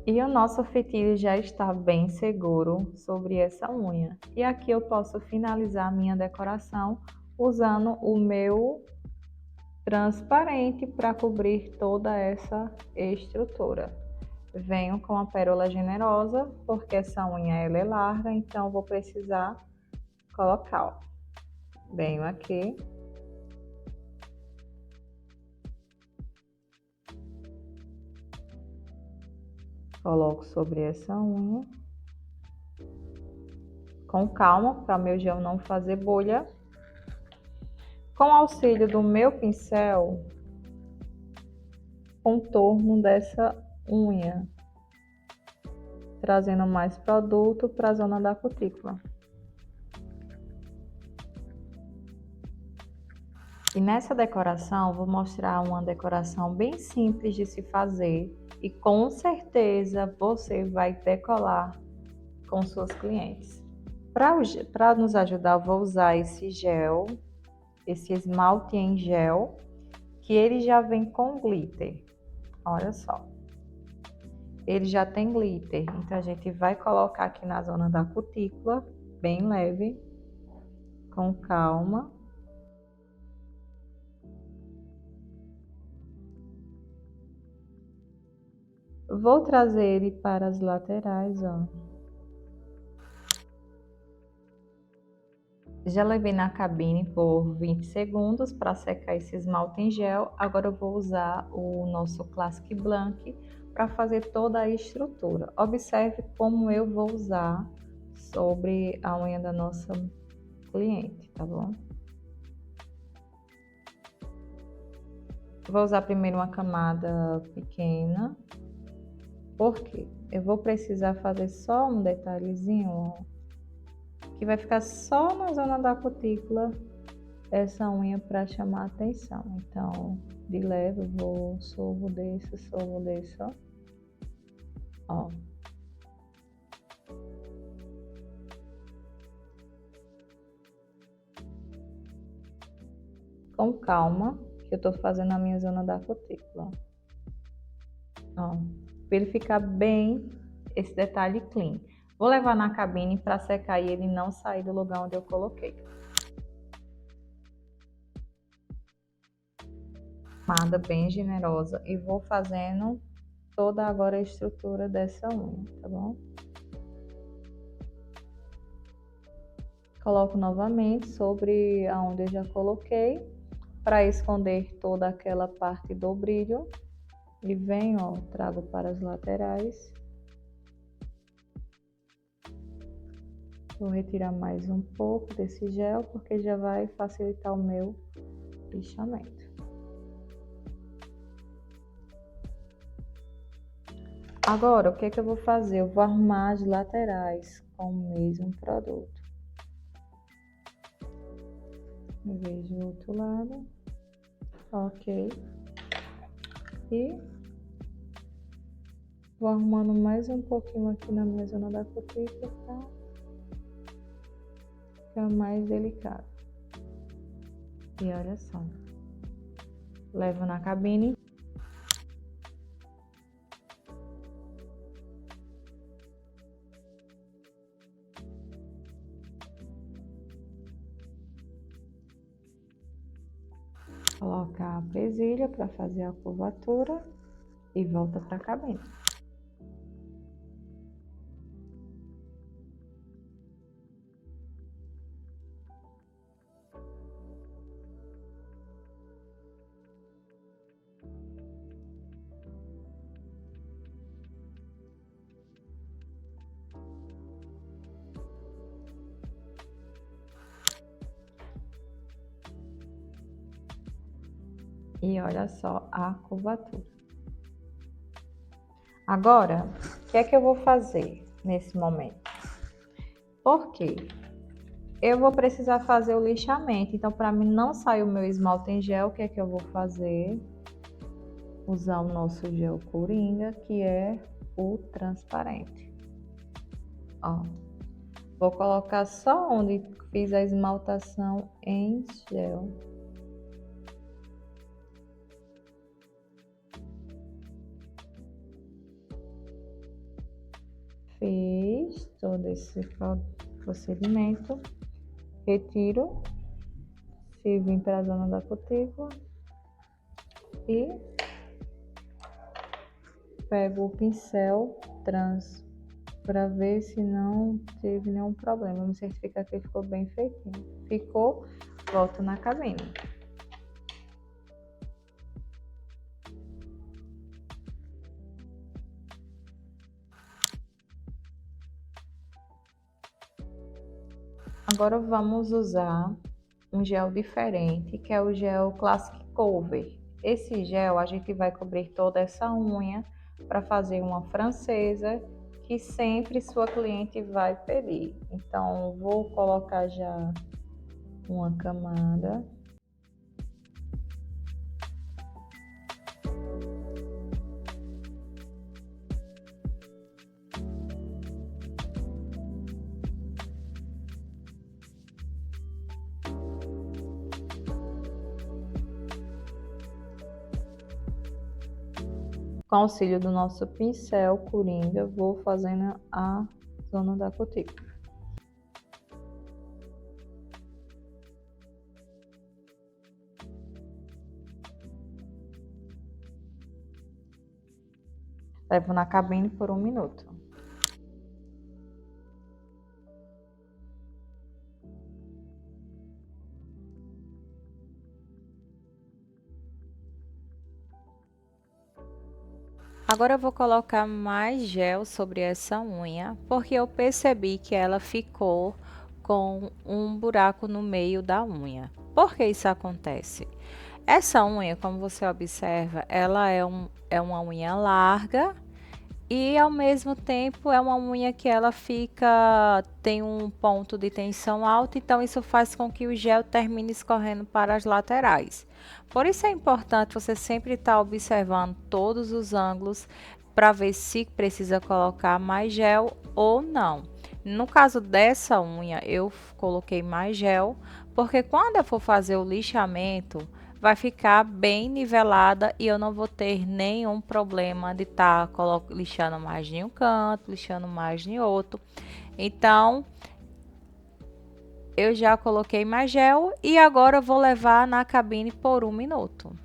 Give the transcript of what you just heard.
E o nosso fitilho já está bem seguro sobre essa unha. E aqui eu posso finalizar a minha decoração usando o meu transparente para cobrir toda essa estrutura. Venho com a pérola generosa, porque essa unha ela é larga, então vou precisar colocar, ó. Venho aqui. Coloco sobre essa unha. Com calma, para o meu gel não fazer bolha. Com o auxílio do meu pincel, contorno dessa unha, trazendo mais produto para a zona da cutícula. E nessa decoração, vou mostrar uma decoração bem simples de se fazer e com certeza você vai decolar com suas clientes. Para nos ajudar, eu vou usar esse gel, esse esmalte em gel, que ele já vem com glitter. Olha só. Ele já tem glitter, então a gente vai colocar aqui na zona da cutícula, bem leve, com calma. Vou trazer ele para as laterais, ó. Já levei na cabine por 20 segundos para secar esse esmalte em gel. Agora eu vou usar o nosso Classic Blank para fazer toda a estrutura. Observe como eu vou usar sobre a unha da nossa cliente, tá bom? Vou usar primeiro uma camada pequena, porque eu vou precisar fazer só um detalhezinho, ó, que vai ficar só na zona da cutícula essa unha para chamar a atenção. Então, de leve, eu vou sorvo, desço, ó. Ó. Com calma, que eu tô fazendo a minha zona da cutícula. Ó, para ele ficar bem esse detalhe clean. Vou levar na cabine para secar e ele não sair do lugar onde eu coloquei. Camada bem generosa e vou fazendo toda agora a estrutura dessa unha, tá bom? Coloco novamente sobre aonde eu já coloquei para esconder toda aquela parte do brilho e venho, ó, trago para as laterais. Vou retirar mais um pouco desse gel porque já vai facilitar o meu lixamento. Agora, o que é que eu vou fazer? Eu vou arrumar as laterais com o mesmo produto. Vejo o outro lado. Ok. E vou arrumando mais um pouquinho aqui na minha zona da cutícula para ficar mais delicado. E olha só. Levo na cabine. Colocar a presilha para fazer a curvatura e volta para a cabine. E olha só a curvatura. Agora, o que é que eu vou fazer nesse momento? Porque eu vou precisar fazer o lixamento. Então, para mim não sair o meu esmalte em gel, o que é que eu vou fazer? Usar o nosso gel Coringa, que é o transparente. Ó, vou colocar só onde fiz a esmaltação em gel. Fiz todo esse procedimento, retiro, se vim para a zona da cutícula e pego o pincel trans para ver se não teve nenhum problema. Me certificar que ficou bem feitinho. Ficou, volto na cabine. Agora vamos usar um gel diferente, que é o gel Classic Cover. Esse gel a gente vai cobrir toda essa unha para fazer uma francesa que sempre sua cliente vai pedir. Então, vou colocar já uma camada. Com auxílio do nosso pincel coringa, vou fazendo a zona da cutícula. Levo na cabine por 1 minuto. Agora eu vou colocar mais gel sobre essa unha, porque eu percebi que ela ficou com um buraco no meio da unha. Por que isso acontece? Essa unha, como você observa, ela é uma unha larga e ao mesmo tempo é uma unha que ela tem um ponto de tensão alto, então isso faz com que o gel termine escorrendo para as laterais. Por isso é importante você sempre estar observando todos os ângulos para ver se precisa colocar mais gel ou não. No caso dessa unha, eu coloquei mais gel, porque quando eu for fazer o lixamento, vai ficar bem nivelada e eu não vou ter nenhum problema de estar lixando mais de um canto, lixando mais de outro. Então, eu já coloquei mais gel e agora eu vou levar na cabine por 1 minuto.